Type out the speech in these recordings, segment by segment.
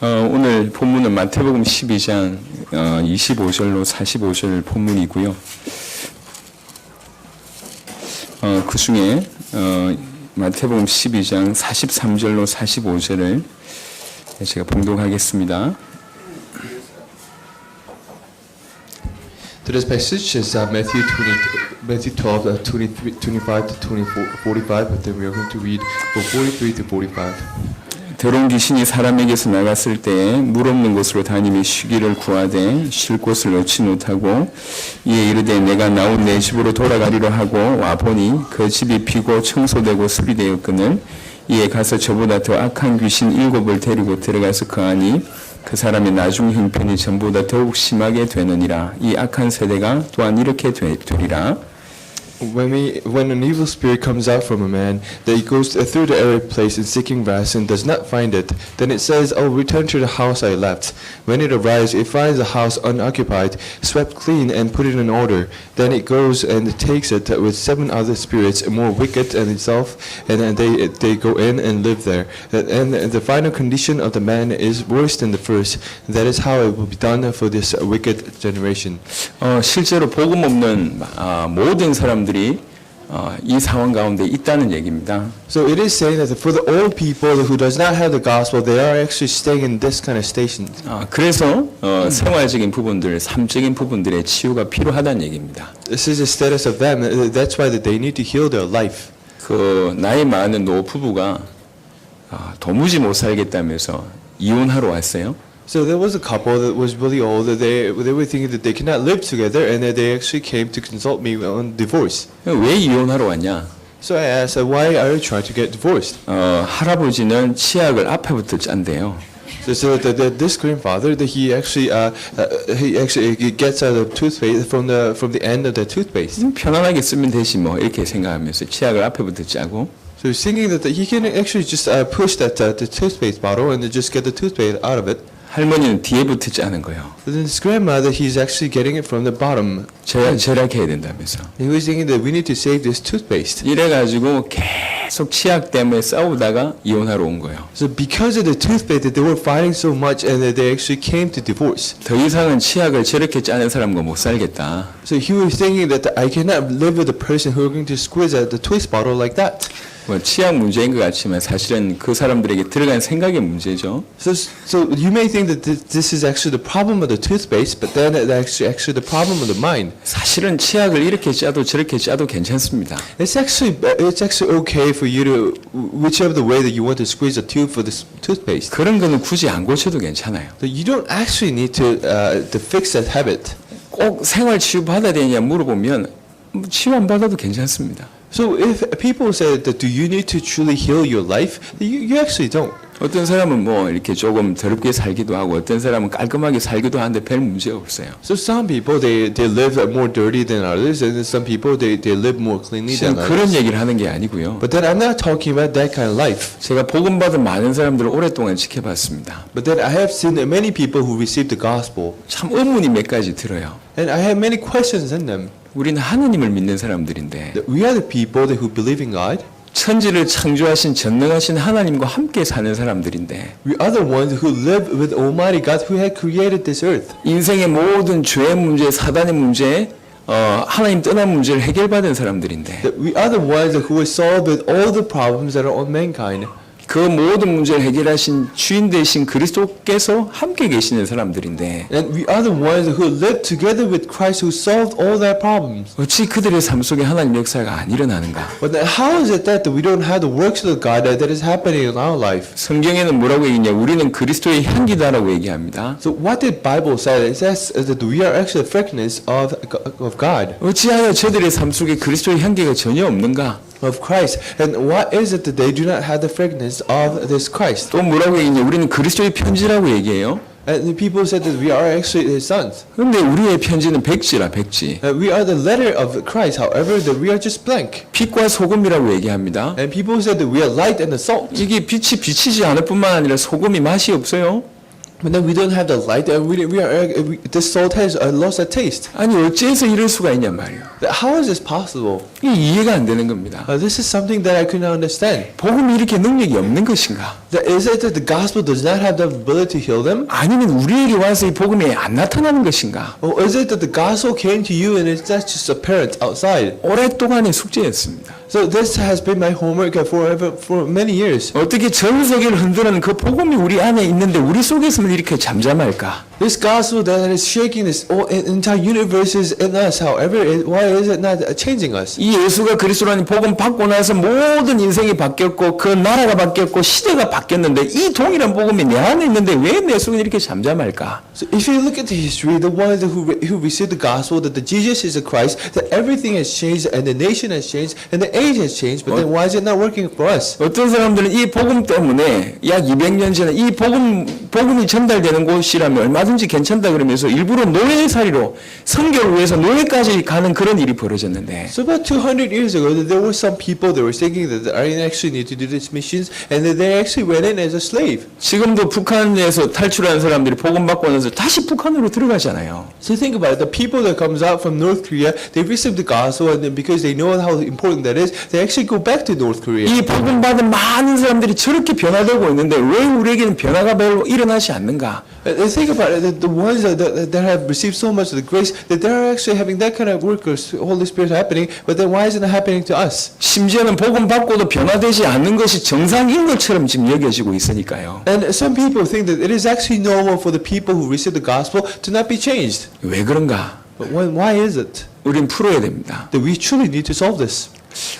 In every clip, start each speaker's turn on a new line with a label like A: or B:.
A: 오늘 본문은 마태복음 12장 25절로 45절 본문이고요. 그 중에 마태복음 12장 43절로 45절을 제가 봉독하겠습니다.
B: Today's passage is Matthew 12, 25 to 45, but then we are going to read from 43 to 45.
A: 더러운 귀신이 사람에게서 나갔을 때에 물 없는 곳으로 다니며 쉬기를 구하되 쉴 곳을 얻지 못하고 이에 이르되 내가 나온 내 집으로 돌아가리로 하고 와보니 그 집이 비고 청소되고 수리되었거늘 이에 가서 저보다 더 악한 귀신 7을 데리고 들어가서 거하니 그 사람의 나중 형편이 전보다 더욱 심하게 되느니라. 이 악한 세대가 또한 이렇게 되리라.
B: When an evil spirit comes out from a man, that he goes through the arid place in seeking rest and does not find it, then it says, "Oh, return to the house I left." When it arrives, it finds the house unoccupied, swept clean, and put it in order. Then it goes and takes it with 7 other spirits more wicked than itself, and they go in and live there. And the final condition of the man is worse than the first. That is how it will be done for this wicked generation.
A: 실제로 복음 없는 모든 사람들이 이 상황 가운데 있다는 얘기입니다.
B: So it is saying that for the old people who does not have the gospel, they are actually staying in this kind of station.
A: 그래서 생활적인 부분들, 삶적인 부분들의 치유가 필요하다는 얘기입니다.
B: This is the status of them. That's why that they need to heal their life.
A: 그 나이 많은 노부부가 도무지 못 살겠다면서 이혼하러 왔어요.
B: So there was a couple that was really old. They were thinking that they cannot live together, and they actually came to consult me on divorce.
A: 왜 이혼하러 왔냐?
B: So I asked, why are you trying to get divorced?
A: 할아버지는 치약을 앞에부터 짠대요.
B: So this grandfather, that he actually gets the toothpaste from the end of the toothpaste.
A: 편안하게 쓰면 되지 뭐 이렇게 생각하면서 치약을 앞에부터 짜고.
B: So he's thinking that he can actually just push the toothpaste bottle and just get the toothpaste out of it.
A: 할머니는 뒤에부터 짜는 거예요.
B: But then his grandmother, he's actually getting it from the bottom.
A: 절약해야 된다면서.
B: He was thinking that we need to save this toothpaste.
A: 이래가지고 계속 치약 때문에 싸우다가 이혼하러 온 거예요.
B: So because of the toothpaste, that they were fighting so much, and that they actually came to divorce.
A: 더 이상은 치약을 저렇게 짜는 사람과 못 살겠다.
B: So he was thinking that I cannot live with a person who are going to squeeze out the twist bottle like that.
A: 뭐 치약 문제인 것 같지만 사실은 그 사람들에게 들어간 생각의 문제죠.
B: So you may think that this is actually the problem of the toothpaste, but then it's actually the problem of the mind.
A: 사실은 치약을 이렇게 짜도 저렇게 짜도 괜찮습니다.
B: It's actually okay for you to whichever the way that you want to squeeze a tube for this toothpaste.
A: 그런 거는 굳이 안 고쳐도 괜찮아요.
B: So you don't actually need to fix that habit.
A: 꼭 생활 치유 받아야 되냐 물어보면 치유 안 받아도 괜찮습니다.
B: So if people say that do you need to truly heal your life, you actually don't.
A: 어떤 사람은 뭐 이렇게 조금 더럽게 살기도 하고 어떤 사람은 깔끔하게 살기도 하는데 별 문제 없어요.
B: So some people they live more dirty than others, and some people they live more cleanly than others.
A: 그런 얘기를 하는 게 아니고요.
B: But then I'm not talking about that kind of life.
A: 제가 복음 받은 많은 사람들을 오랫동안 지켜봤습니다.
B: But then I have seen many people who received the gospel,
A: 참 의문이 몇 가지 들어요.
B: and I have many questions in them.
A: 우리는 하느님을 믿는 사람들인데
B: That we are the people that who believe in God.
A: 천지를 창조하신 전능하신 하나님과 함께 사는 사람들인데
B: We are the ones who live with Almighty God who had created this earth.
A: 인생의 모든 죄의 문제, 사단의 문제, 하나님 떠난 문제를 해결받은 사람들인데
B: That we are the ones who have solved with all the problems that are on mankind.
A: 그 모든 문제를 해결하신 주인 되신 그리스도께서 함께 계시는 사람들인데
B: And we are the ones who live together with Christ who solved all their problems.
A: 어찌 그들의 삶 속에 하나님 역사가 안 일어나는가?
B: But then how is it that we don't have the works of God that is happening in our life?
A: 성경에는 뭐라고 얘기냐? 우리는 그리스도의 향기다라고 얘기합니다.
B: So what did Bible say? It says that we are actually the fragrance of God.
A: 어찌하여 저들의 삶 속에 그리스도의 향기가 전혀 없는가?
B: Of Christ. And what is it that they do not have the fragrance of this Christ?
A: 또 뭐라고 얘기냐? 우리는 그리스도의 편지라고 얘기해요.
B: And the people said that we are actually his sons.
A: 근데 우리의 편지는 백지라 백지.
B: We are the letter of Christ. However, that we are just blank.
A: 빛과 소금이라고 얘기합니다.
B: And people said that we are light and the salt.
A: 이게 빛이 비치지 않을 뿐만 아니라 소금이 맛이 없어요.
B: But then we don't have the light, and the salt has lost that taste.
A: 아니 어째서 이럴 수가 있냔 말이에요.
B: How is this possible?
A: 이게 이해가 안 되는 겁니다.
B: This is something that I could not understand.
A: 복음이 이렇게 능력이 없는 것인가?
B: Is it that the gospel does not have the ability to heal them?
A: 아니면 우리에게 와서 이 복음이 안 나타나는 것인가?
B: Or is it that the gospel came to you and it's not just apparent outside?
A: 오랫동안의 숙제였습니다.
B: So this has been my homework for many years.
A: 어떻게 전 세계를 흔드는 그 복음이 우리 안에 있는데 우리 속에서는 이렇게 잠잠할까?
B: This gospel that is shaking this entire universe is in us. However, why is it not changing us?
A: 이 예수가 그리스도라는 복음 받고 나서 모든 인생이 바뀌었고 그 나라가 바뀌었고 시대가 바뀌었는데 이 동일한 복음이 내 안에 있는데 왜 내 속에 이렇게 잠잠할까?
B: So if you look at the history, the ones who received the gospel that the Jesus is the Christ, that everything has changed and the nation has changed and the age has changed, but then why is it not working for us?
A: 어떤 사람들은 이 복음 때문에 약 200년 전에 이 복음이 전달되는 곳이라면 얼마든지 괜찮다 그러면서 일부러 노예살이로 선교를 위해서 노예까지 가는 그런 일이 벌어졌는데
B: So about 200 years ago, there were some people that were thinking that I actually need to do these missions, and that they actually went in as a slave.
A: 지금도 북한에서 탈출한 사람들이 복음 받고 나서 다시 북한으로 들어가잖아요.
B: So think about it. The people that comes out from North Korea, they receive the gospel, and then because they know how important that is, they actually go back to North Korea.
A: 이 복음 받은 많은 사람들이 저렇게 변화되고 있는데 왜 우리에게는 변화가 별로 일어나지 않는가?
B: Think about it. The ones that have received so much of the grace, that they're actually having that kind of work or Holy Spirit happening, but then why isn't it happening to us?
A: 심지어는 복음 받고도 변화되지 않는 것이 정상인 것처럼 지금 여겨지고 있으니까요.
B: And some people think that it is actually normal for the people who receive the gospel to not be changed.
A: 왜 그런가?
B: But why is it
A: 우린 풀어야 됩니다.
B: that we truly need to solve this?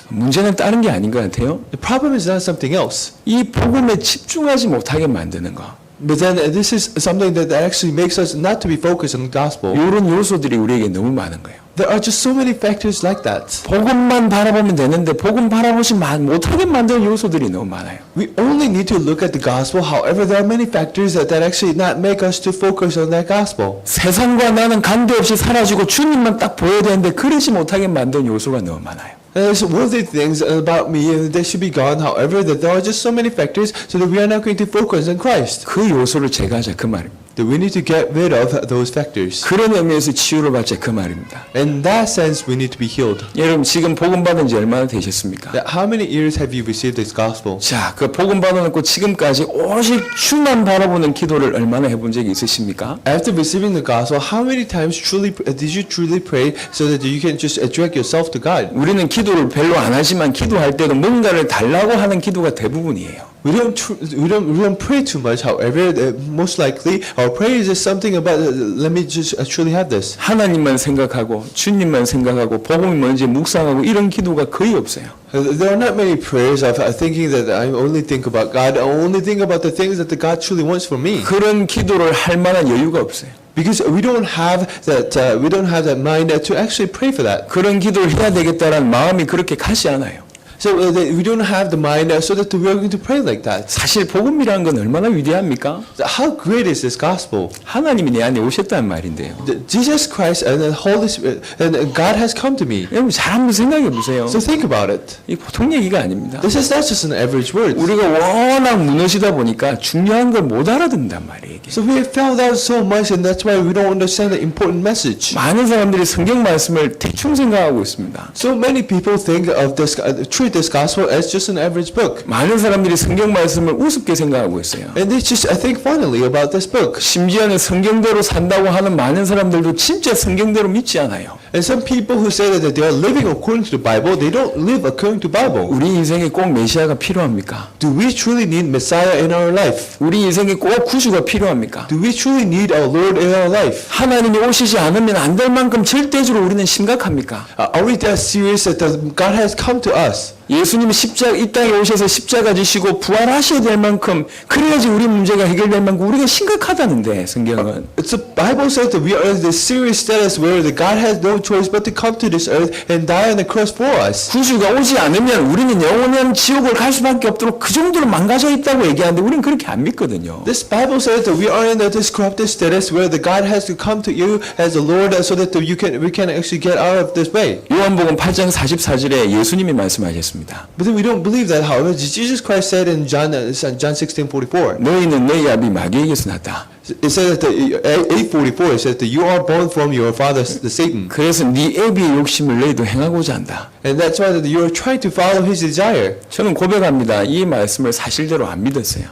A: 문제는 다른 게 아닌 것 같아요.
B: The problem is not something else.
A: 이 복음에 집중하지 못하게 만드는 거.
B: But then this is something that actually makes us not to be focused on the gospel.
A: 이런 요소들이 우리에게 너무 많은 거예요.
B: There are just so many factors like that.
A: 복음만 바라보면 되는데 복음 바라보지 못하게 만드는 요소들이 너무 많아요.
B: We only need to look at the gospel. However, there are many factors that actually not make us to focus on that gospel.
A: 세상과 나는 관계없이 사라지고 주님만 딱 보여야 되는데 그러지 못하게 만드는 요소가 너무 많아요.
B: There's worldly things about me and they should be gone. However, that there are just so many factors so that we are not going to focus on Christ.
A: 그 요소를 제거하자 그 말입니다.
B: That we need to get rid of those factors.
A: 그런 의미에서 치유를 받자 그 말입니다.
B: In that sense, we need to be healed.
A: 여러분 지금 복음 받은 지 얼마나 되셨습니까?
B: That how many years have you received this gospel?
A: 자, 그 복음 받아놓고 지금까지 오직 주만 바라보는 기도를 얼마나 해본 적이 있으십니까?
B: After receiving the gospel, how many times did you truly pray so that you can just direct yourself to God?
A: 우리는 기도를 별로 안 하지만 기도할 때도 뭔가를 달라고 하는 기도가 대부분이에요.
B: We don't pray too much. However, most likely our prayer is just something about let me just truly have this.
A: 하나님만 생각하고 주님만 생각하고 복음이 뭔지 묵상하고 이런 기도가 거의 없어요.
B: There are not many prayers of thinking that I only think about God. I only think about the things that the God truly wants for me.
A: 그런 기도를 할 만한 여유가 없어요.
B: Because we don't have that mind to actually pray for that.
A: 그런 기도를 해야 되겠다라는 마음이 그렇게 가지 않아요.
B: So we don't have the mind so that we are going to pray like that.
A: 사실 복음이라는 건 얼마나 위대합니까?
B: How great is this gospel?
A: 하나님이 내 안에 오셨다는 말인데요.
B: Jesus Christ and the Holy Spirit and God has come to me.
A: 여러분 잘 한번 생각해 보세요.
B: So think about it.
A: 이 보통 얘기가 아닙니다.
B: This is not just an average word.
A: 우리가 워낙 무너지다 보니까 중요한 걸 못 알아듣는단 말이에요. 이게.
B: So we have fell down so much and that's why we don't understand the important message.
A: 많은 사람들이 성경 말씀을 대충 생각하고 있습니다.
B: So many people think of treat this gospel as just an average book.
A: 많은 사람들이 성경 말씀을 우습게 생각하고 있어요.
B: And they just think funnily about this book.
A: 심지어는 성경대로 산다고 하는 많은 사람들도 진짜 성경대로 믿지 않아요.
B: And some people who say that they are living according to the Bible, they don't live according to the Bible.
A: 우리 인생에 꼭 메시아가 필요합니까?
B: Do we truly need Messiah in our life?
A: 우리 인생에 꼭 구주가 필요합니까?
B: Do we truly need our Lord in our life?
A: 하나님이 오시지 않으면 안 될 만큼 절대적으로 우리는 심각합니까?
B: Are we that serious that God has come to us?
A: 예수님이 이 땅에 오셔서 십자가 지시고 부활하셔야 될 만큼 그래야지 우리 문제가 해결될 만큼 우리가 심각하다는데 성경은.
B: It's the Bible says that we are in this serious status where the God has no choice but to come to this earth and die on the cross for us.
A: 구주가 오지 않으면 우리는 영원한 지옥을 갈 수밖에 없도록 그 정도로 망가져 있다고 얘기하는데 우리는 그렇게 안 믿거든요.
B: This Bible says that we are in this corrupted status where the God has to come to you as the Lord so that we can actually get out of this way.
A: 요한복음 8장 44절에 예수님이 말씀하셨습니다.
B: But then we don't believe that. However, Jesus Christ said in John 16:44.
A: 너희는 너희 아비 마귀에게서 났다.
B: It says that 8:44. It says that you are born from your father, the Satan,
A: 그래서 네 애비의 욕심을 너희도 행하고자 한다.
B: and that's why that you are trying to follow his desire.
A: 저는 고백합니다. 이 말씀을 사실대로 안 믿었어요.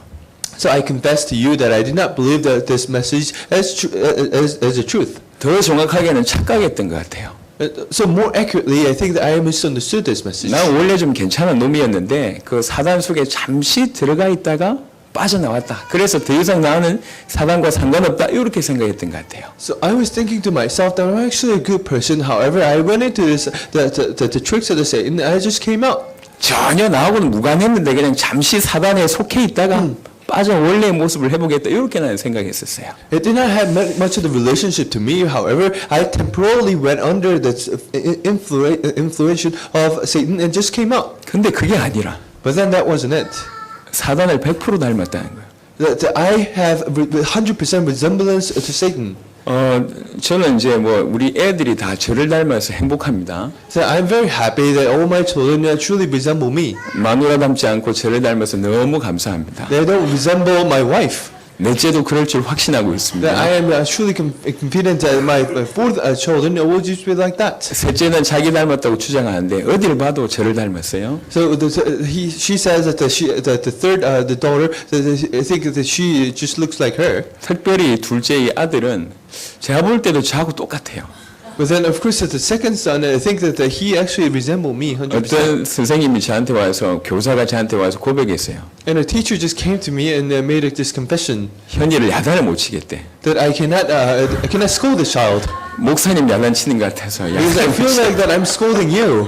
B: So I confess to you that I did not believe that this message as a truth.
A: 더 정확하게는 착각했던 것 같아요.
B: So more accurately, I think that I misunderstood this message.
A: 나 원래 좀 괜찮은 놈이었는데 그 사단 속에 잠시 들어가 있다가 빠져나왔다. 그래서 더 이상 나는 사단과 상관없다. 이렇게 생각했던 것 같아요.
B: So I was thinking to myself that I'm actually a good person. However, I went into this the tricks of the Satan, and I just came out.
A: 전혀 나하고는 무관했는데 그냥 잠시 사단에 속해 있다가 빠져 원래의 모습을 해보겠다. 이렇게 나는 생각했었어요.
B: It did not have much of the relationship to me. However, I temporarily went under the influence of Satan and just came out.
A: 근데 그게 아니라
B: But then that wasn't it.
A: 사단을 100% 닮았다는 거예요.
B: That I have 100% resemblance to Satan.
A: 저는 이제 뭐 우리 애들이 다 저를 닮아서 행복합니다.
B: So I'm very happy that all my children truly resemble me.
A: 마누라 닮지 않고 저를 닮아서 너무 감사합니다.
B: They don't resemble my wife.
A: 넷째도 그럴 줄 확신하고
B: That
A: 있습니다.
B: I am truly confident that my fourth children will just be like that.
A: 셋째는 자기 닮았다고 주장하는데 어딜 봐도 저를 닮았어요.
B: So she says that the third the daughter, I think that she just looks like her.
A: 특별히 둘째의 아들은 제가 볼 때도 저하고 똑같아요.
B: But then of course the second son, I think that he actually resembled me 100%.
A: 어떤 선생님이 저한테 와서 교사가 저한테 와서 고백했어요.
B: And a teacher just came to me and made this confession
A: 현이를 야단을 못 치겠대.
B: that I cannot scold this child
A: 목사님 야단치는 것 같아서
B: because I feel like that I'm scolding you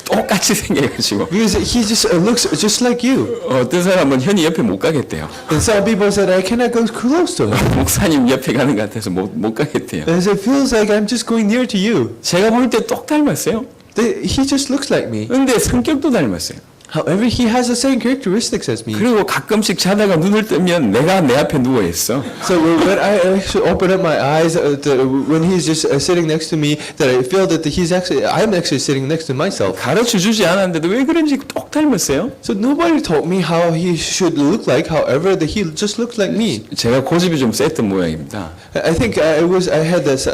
A: 똑같이 생겨가지고
B: because he just looks just like you.
A: 어떤 사람은 현이 옆에 못 가겠대요.
B: And some people said I cannot go close to him
A: 목사님 옆에 가는 것 같아서 못 가겠대요.
B: because it feels like I'm just going near to you.
A: 제가 볼 때 똑 닮았어요.
B: He just looks like me.
A: 근데 성격도 닮았어요.
B: However, he has the same characteristics as me.
A: 그리고 가끔씩 자다가 눈을 뜨면 내가 내 앞에 누워 있어.
B: So when I actually open up my eyes, when he's just sitting next to me, that I feel that I'm actually sitting next to myself.
A: 가르쳐 주지 않았는데도 왜 그런지 똑 닮았어요.
B: So nobody told me how he should look like. However, that he just looks like me.
A: 제가 고집이 좀 셌던 모양입니다.
B: I think I had this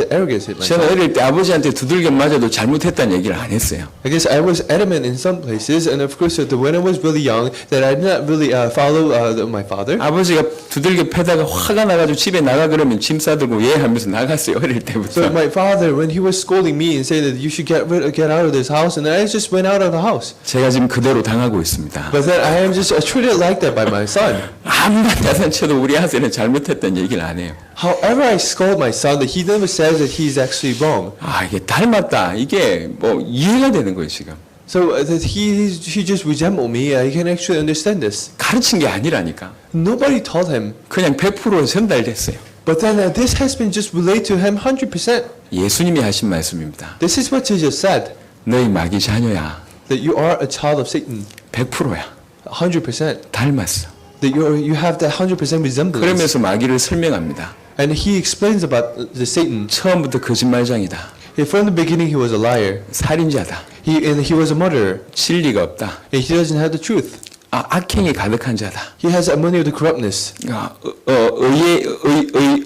B: arrogance in
A: 저는
B: myself.
A: 어릴 때 아버지한테 두들겨 맞아도 잘못했다는 얘기를 안 했어요.
B: I guess I was adamant in some places, and of course, when I was really young, that I did not really follow my father.
A: 아버지가 두들겨 패다가 화가 나가지고 집에 나가 그러면 짐 싸들고 예 하면서 나갔어요. 어릴
B: So
A: 때부터.
B: my father, when he was scolding me and saying that you should get out of this house, and I just went out of the house.
A: 제가 지금 그대로 당하고 있습니다.
B: But then I am just treated like that by my son.
A: 아무나 야단쳐도 우리 아들은 잘못했다는 얘기를 안 해요.
B: However, I scold my son, that he never says that he's actually wrong.
A: 아 이게 닮았다. 이게 뭐 이해가 되는 거예요 지금.
B: So that he just resembled me. I can actually understand this.
A: 가르친 게 아니라니까.
B: Nobody told him.
A: 그냥 100% 전달됐어요.
B: But then this has been just relayed to him 100%.
A: 예수님이 하신 말씀입니다.
B: This is what Jesus said.
A: 너희 마귀 자녀야.
B: That you are a child of Satan.
A: 100%야.
B: 100%.
A: 닮았어.
B: That you have that 100% resemblance.
A: 그러면서 마귀를 설명합니다.
B: And he explains about the Satan.
A: 처음부터 거짓말장이다.
B: From the beginning, he was a liar.
A: 살인자다.
B: He was a murderer.
A: 진리가 없다.
B: And he doesn't have the truth.
A: 악행이 가득한 자다.
B: He has many of the corruptness.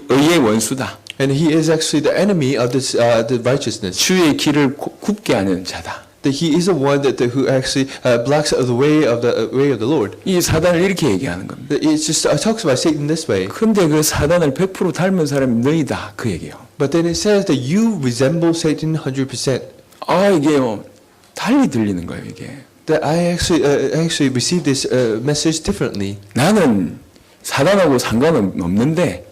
A: 의의 원수다.
B: And he is actually the enemy of the righteousness.
A: 주의 길을 굽게 하는 자다.
B: That he is the one who actually blocks the way of the Lord.
A: 이 사단을 이렇게 얘기하는 겁니다.
B: It just talks about Satan this way.
A: 근데 그 사단을 100% 닮은 사람이 너희다. 그 얘기요.
B: But then it says that you resemble Satan 100%.
A: 아 이게요. 달리 들리는 거예요 이게.
B: That I actually received this message differently.
A: 나는 사단하고 상관은 없는데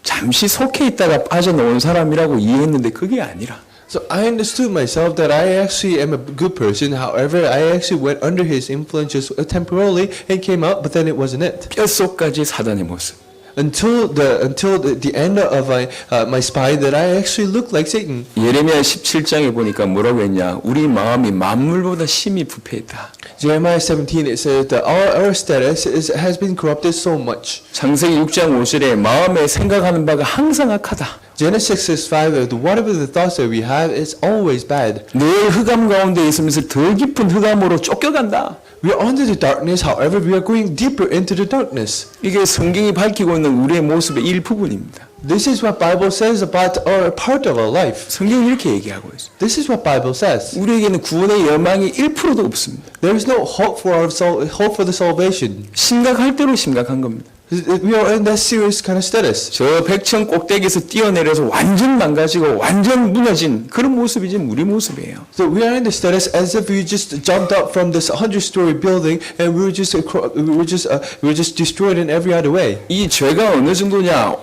A: 잠시 속해 있다가 빠져나온 사람이라고 이해했는데 그게 아니라
B: So I understood myself that I actually am a good person. However, I actually went under his influence just temporarily and came out, but then it wasn't it.
A: 뼛속까지 사단의 모습.
B: Until the end of my spine, that I actually looked like Satan.
A: 예레미야 17장에 보니까 뭐라고 했냐? 우리 마음이 만물보다 심히 부패했다.
B: Jeremiah 17, it says that our status has been corrupted so much.
A: 창세기 6장 5절에 마음에 생각하는 바가 항상 악하다.
B: Genesis 6:5, whatever the thoughts that we have, it's always bad.
A: 늘 흑암 가운데 있으면서 더 깊은 흑암으로 쫓겨간다.
B: We are under the darkness, however, we are going deeper into the darkness.
A: 이게 성경이 밝히고 있는 우리의 모습의 일부분입니다.
B: This is what Bible says about our part of our life.
A: 성경이 이렇게 얘기하고 있어요.
B: This is what Bible says.
A: 우리에게는 구원의 여망이 1%도 없습니다.
B: There is no hope for our hope for the salvation.
A: 심각할 대로 심각한 겁니다.
B: We are in that serious kind of status.
A: 저 백천 꼭대기에서 뛰어내려서 완전 망가지고 완전 무너진 그런 모습이 지금 우리 모습이에요.
B: So we are in the status as if we just jumped up from this 100-story building and we were just destroyed in every other way.
A: 이 죄가 어느 정도냐?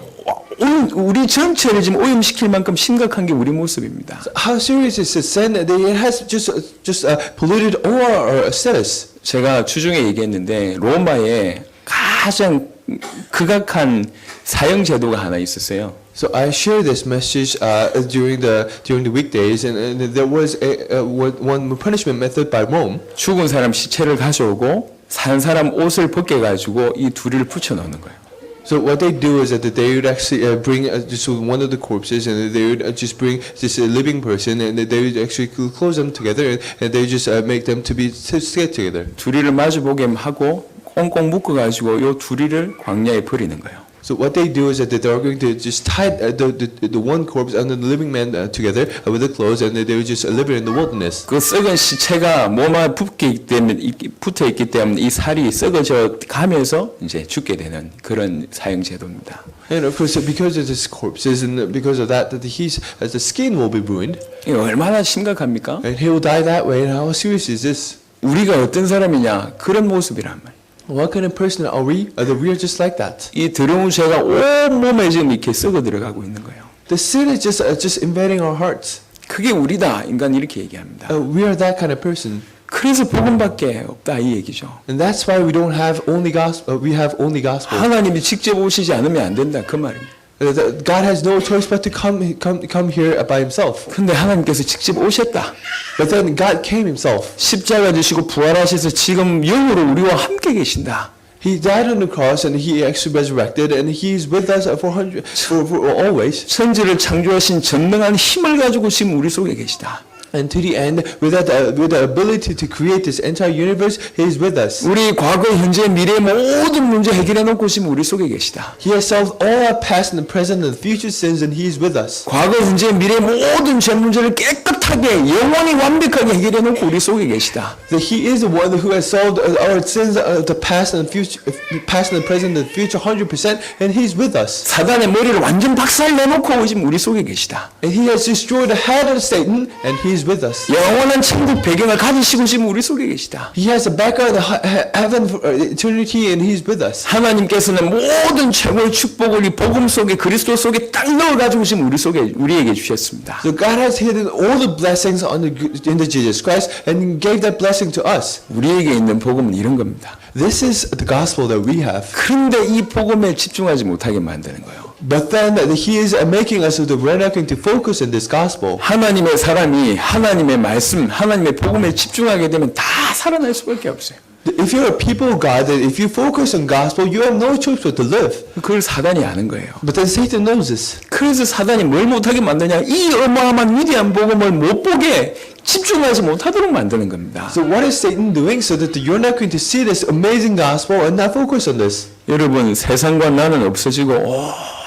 A: 우리 전체를 지금 오염시킬 만큼 심각한 게 우리 모습입니다.
B: How serious is this sin that it has just polluted all our status?
A: 제가 주중에 얘기했는데 로마에 가장 극악한 사형 제도가 하나 있었어요.
B: So I shared this message during the weekdays, and there was one punishment method by Rome.
A: 죽은 사람 시체를 가져오고 산 사람 옷을 벗겨 가지고 이 둘이를 붙여 넣는 거예요.
B: So what they do is that they would actually bring just one of the corpses, and they would just bring this living person, and they would actually close them together, and they would just make them to be stick together.
A: 둘이를 마주보게 하고 꽁꽁 묶어 가지고 요 둘이를 광야에 버리는 거예요.
B: So what they do is that they are going to just tie the one corpse and the living man together with the clothes, and they would just live it in the wilderness.
A: 그 썩은 시체가 몸에 붙어 있기 때문에 이 살이 썩어져 가면서 이제 죽게 되는 그런 사형 제도입니다.
B: And of course, because of this corpses and because of that, the skin will be ruined,
A: 이게 얼마나 심각합니까?
B: and he will die that way. And how serious is this?
A: 우리가 어떤 사람이냐 그런 모습이란 말이에요.
B: What kind of person are we? That we are just like that.
A: 이 더러운 죄가 온 몸에 지금 이렇게 썩어 들어가고 있는 거예요.
B: The sin is just invading our hearts.
A: 그게 우리다. 인간 이렇게 얘기합니다.
B: We are that kind of person,
A: 그래서 복음밖에 없다 이 얘기죠.
B: and that's why we don't have only gospel. We have only gospel.
A: 하나님이 직접 오시지 않으면 안 된다 그 말입니다.
B: God has no choice but to come here by Himself.
A: 근데 하나님께서 직접 오셨다.
B: But then God came Himself.
A: 십자가 지시고 부활하셔서 지금 영으로 우리와 함께 계신다.
B: He died on the cross and He actually resurrected, and He is with us for always.
A: 천지를 창조하신 전능한 힘을 가지고 지금 우리 속에 계시다.
B: And to the end, with the ability to create this entire universe, He is with us.
A: 우리 과거, 현재, 미래 모든 문제 해결해 놓고 지금 우리 속에 계시다.
B: He has solved all our past and present and future sins, and He is with us.
A: 과거, 현재, 미래 모든 죄 문제를 깨끗하게 영원히 완벽하게 해결해 놓고 우리 속에 계시다.
B: That He is the one who has solved our sins, the past and future, past and present and future 100%, and He's with us.
A: 사단의 머리를 완전 박살 내놓고 지금 우리 속에 계시다.
B: And He has destroyed the head of Satan, and He is with us.
A: 영원한 천국 배경을 가지시고 지금 우리 속에 계시다.
B: He has a background of heaven for eternity, and He's with us.
A: 하나님께서는 모든 최고의 축복을 이 복음 속에 그리스도 속에 딱 넣어가지고 지금 우리에게 주셨습니다.
B: So God has hidden all the blessings in the Jesus Christ and gave that blessing to us.
A: 우리에게 있는 복음은 이런 겁니다.
B: This is the gospel that we have.
A: 그런데 이 복음에 집중하지 못하게 만드는 거예요.
B: But then He is making us so that we're not going to focus on this gospel.
A: 하나님의 사람이 하나님의 말씀, 하나님의 복음에 집중하게 되면 다 살아날 수밖에 없어요.
B: If you're a people of God, that if you focus on gospel, you have no choice but to live.
A: 그걸 사단이 아는 거예요.
B: But then Satan knows this.
A: 그래서 사단이 뭘 못하게 만드냐? 이 어마어마한 위대한 복음을 못 보게 집중하지 못하도록 만드는 겁니다.
B: So what is Satan doing so that you're not going to see this amazing gospel and not focus on this?
A: 여러분, 세상과 나는 없어지고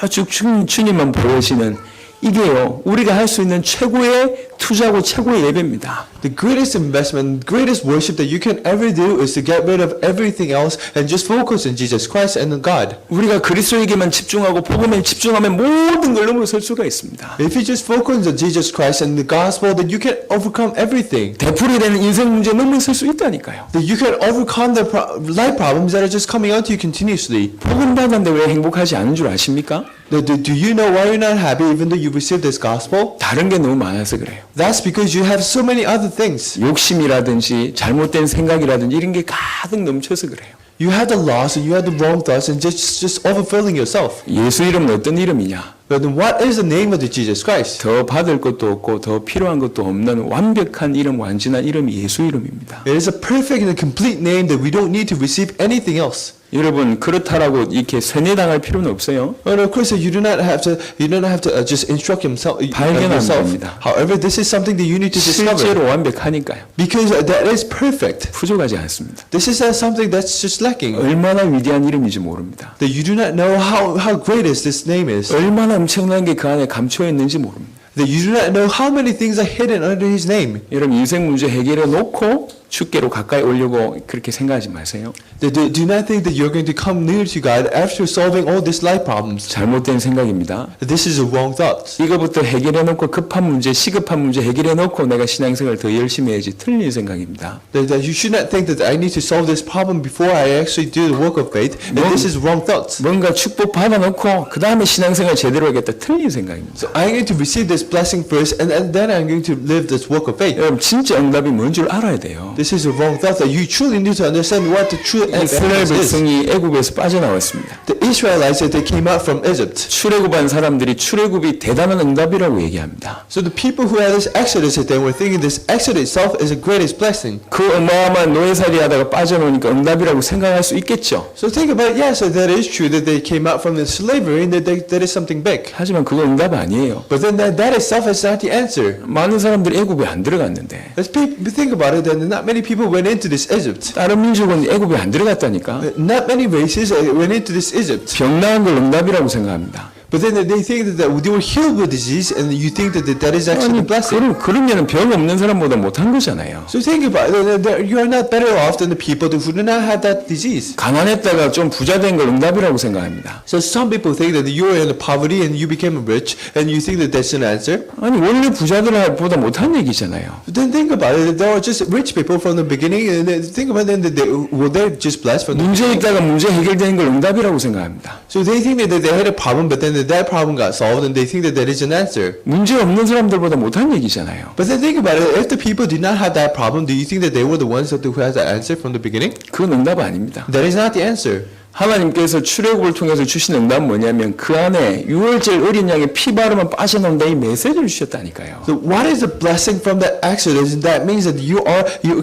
A: 오직 주님만 보여지는 이게요, 우리가 할 수 있는 최고의 투자고 최고의 예배입니다.
B: The greatest investment, greatest worship that you can ever do is to get rid of everything else and just focus on Jesus Christ and on God.
A: 우리가 그리스도에게만 집중하고 복음에 집중하면 모든 걸 넘어설 수가 있습니다.
B: If you just focus on Jesus Christ and the gospel, then you can overcome everything.
A: 되풀이 되는 인생 문제 넘어설 수 있다니까요.
B: That you can overcome the life problems that are just coming out to you continuously.
A: 복음 받았는데 왜 행복하지 않은 줄 아십니까?
B: Do you know why you're not happy even though you received this gospel?
A: 다른 게 너무 많아서 그래요.
B: That's because you have so many other things.
A: 욕심이라든지 잘못된 생각이라든지 이런 게 가득 넘쳐서 그래요.
B: You had the loss and you had the wrong thoughts and just overfilling yourself.
A: 예수 이름은 어떤 이름이냐?
B: But then what is the name of the Jesus Christ?
A: 더 받을 것도 없고 더 필요한 것도 없는 완벽한 이름, 완전한 이름이 예수 이름입니다.
B: It is a perfect and a complete name that we don't need to receive anything else.
A: 여러분 그렇다라고 이렇게 세뇌당할 필요는 없어요.
B: Oh no, Christian, you do not have to just instruct yourself.
A: 발견합니다.
B: However, this is something that you need to discover
A: 실제로 완벽하니까요.
B: because that is perfect.
A: 부족하지 않습니다.
B: This is not something that's just lacking.
A: 얼마나 위대한 이름인지 모릅니다.
B: That you do not know how great is this name is.
A: 얼마나 엄청난 게 그 안에 감춰 있는지 모릅니다.
B: That you do not know how many things are hidden under His name.
A: 여러분 인생 문제 해결해 놓고 주께로 가까이 오려고 그렇게 생각하지 마세요.
B: That do not think that you're going to come near to God after solving all these life problems.
A: 잘못된 생각입니다.
B: That this is a wrong thought.
A: 이거부터 해결해 놓고 급한 문제, 시급한 문제 해결해 놓고 내가 신앙생활 더 열심히 해야지 틀린 생각입니다.
B: That you should not think that I need to solve this problem before I actually do the work of faith. And this is wrong thoughts.
A: 뭔가 축복 받아 놓고 그 다음에 신앙생활 제대로 하겠다 틀린 생각입니다.
B: So I'm going to receive this blessing first, and then I'm going to live this work of faith.
A: 여러분 진짜 응답이 뭔 줄 알아야 돼요.
B: This is a wrong thought. That you truly need to understand what the true
A: 이스라엘
B: evidence is.
A: 백성이 애굽에서 빠져나왔습니다.
B: The Israelites that they came out from Egypt.
A: 출애굽한 사람들이 출애굽이 대단한 응답이라고 얘기합니다.
B: So the people who had this Exodus, that they were thinking this Exodus itself is the greatest blessing.
A: 그 어마어마한 노예살이 하다가 빠져나오니까 응답이라고 생각할 수 있겠죠.
B: So think about it. Yes, so that is true that they came out from the slavery and that is something big.
A: 하지만 그건 응답 아니에요.
B: But then that itself is not the answer.
A: 많은 사람들이 애굽에 안 들어갔는데
B: Let's think about it. Then not many people went into this Egypt.
A: 다른 민족은 애굽에 안 들어갔다니까.
B: Not many races went into this Egypt.
A: 병 나은 걸 응답이라고 생각합니다.
B: But then they think that they were healed with disease, and you think that that is actually a blessing.
A: 그러면 병 없는 사람보다 못한 거잖아요.
B: So think about it. You are not better off than the people who do not have that disease.
A: 가난했다가 좀 부자 된 걸 응답이라고 생각합니다.
B: So some people think that you are in poverty and you became rich, and you think that that's an answer.
A: 아니 원래 부자들보다 못한 얘기잖아요.
B: But then think about it. There were just rich people from the beginning, and then think about them that were they just blessed from the
A: 문제 있다가 문제 해결되는 걸 응답이라고 생각합니다.
B: So they think that they had a problem, but then that problem got solved, and they think that that is an answer.
A: 문제 없는 사람들보다 못한 얘기잖아요.
B: But then think about it. If the people did not have that problem, do you think that they were the ones who had the answer from the beginning?
A: 그건 응답 아닙니다.
B: That is not the answer.
A: 하나님께서 출애굽을 통해서 주신 응답은 뭐냐면 그 안에 유월절 어린 양의 피 바르면 빠져나온다 이 메시지를 주셨다니까요.
B: So what is the blessing from the Exodus? And that means that you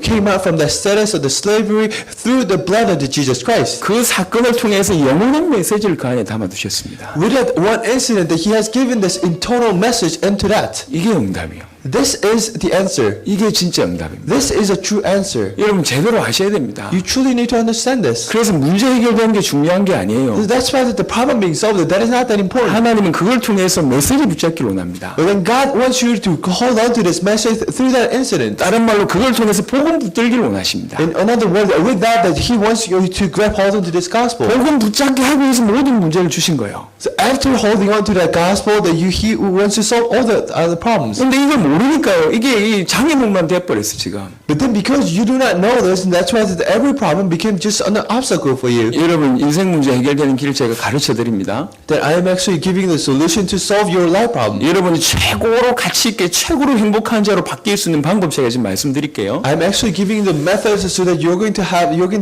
B: came out from the status of the slavery through the blood of Jesus Christ.
A: 그 사건을 통해서 영원한 메시지를 그 안에 담아 두셨습니다.
B: With that one incident, that He has given this internal message into that.
A: 이게 응답이요.
B: This is the answer.
A: 이게 진짜 응답입니다.
B: This is a true answer.
A: 여러분 제대로 아셔야 됩니다.
B: You truly need to understand this.
A: 그래서 문제 해결되는 게 중요한 게 아니에요.
B: That's why that the problem being solved, that is not that important.
A: 하나님은 그걸 통해서 메시지 붙잡기를 원합니다.
B: But then God wants you to hold on to this message through that incident.
A: 다른 말로 그걸 통해서 복음 붙들기를 원하십니다.
B: In another word, with that He wants you to grab hold onto this gospel.
A: 복음 붙잡게 하기 위해서 모든 문제를 주신 거예요.
B: So after holding on to that gospel, that He wants to solve all the other problems.
A: 근데 이걸 모르니까요. 이게 이 장애물만 돼버렸어 지금.
B: But then because you do not know this, and that's why that every problem became just an obstacle for you.
A: 여러분 인생 문제 해결되는 길을 제가 가르쳐 드립니다.
B: That I am actually giving the solution to solve your life problem.
A: 여러분이 최고로 가치 있게 최고로 행복한 자로 바뀔 수 있는 방법 제가 지금 말씀드릴게요.
B: I'm actually giving the methods so that you're going to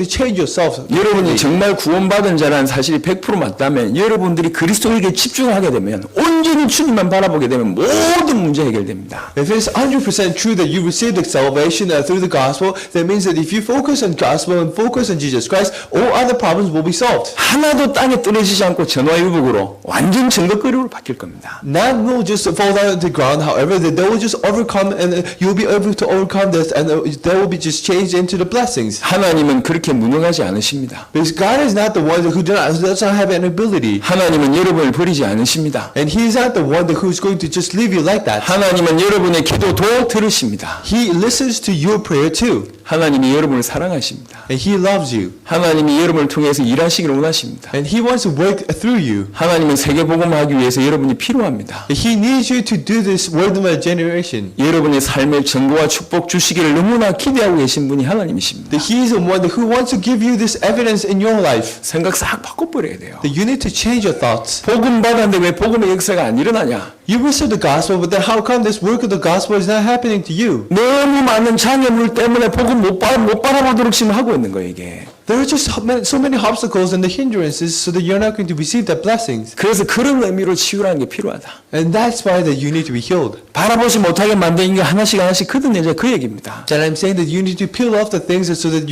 B: change yourself.
A: 여러분이 정말 구원받은 자라는 사실이 100% 맞다면 여러분들이 그리스도에게 집중하게 되면 온전히 주님만 바라보게 되면 모든 문제 해결됩니다.
B: If it's 100% true that you received the salvation through the gospel, that means that if you focus on gospel and focus on Jesus Christ, all other problems will be solved.
A: 하나도 땅에 떨어지지 않고 전화위복으로 완전 증거거리로 바뀔 겁니다.
B: None will just fall down to the ground. However, that they will just overcome, and you'll be able to overcome this, and they will be just changed into the blessings.
A: 하나님은 그렇게 무능하지 않으십니다.
B: Because God is not the one who does not have an ability,
A: 하나님은 여러분을 버리지 않으십니다.
B: and He is not the one who's going to just leave you like that.
A: 하나님은 여러분의 기도도 들으십니다.
B: He listens to your prayer too,
A: 하나님이 여러분을 사랑하십니다.
B: and He loves you,
A: 하나님이 여러분을 통해서 일하시기를 원하십니다.
B: and He wants to work through you.
A: 하나님은 세계복음하기 위해서 여러분이 필요합니다.
B: He needs you to do this word of generation.
A: 여러분의 삶의 정보와 축복 주시기를 너무나 기대하고 계신 분이 하나님이십니다.
B: That He is the one who wants to give you this evidence in your life.
A: 생각 싹 바꿔버려야 돼요.
B: That you need to change your thoughts.
A: 복음 받았는데 왜 복음의 역사가 안 일어나냐?
B: You receive the gospel, but then how come this work of the gospel is not happening to you?
A: 너무 많은 장애물 때문에 복음 못 바라보도록 지금 하고 있는 거예요 이게.
B: There are just so many obstacles and the hindrances so that you're not going to receive the blessings.
A: 그래서 그런 의미로 치유라는 게 필요하다.
B: And that's why that you need to be healed.
A: 바라보지 못하게 만드는 게 하나씩 걷어내자 그 얘기입니다.
B: And I'm saying that you need to peel off the things so that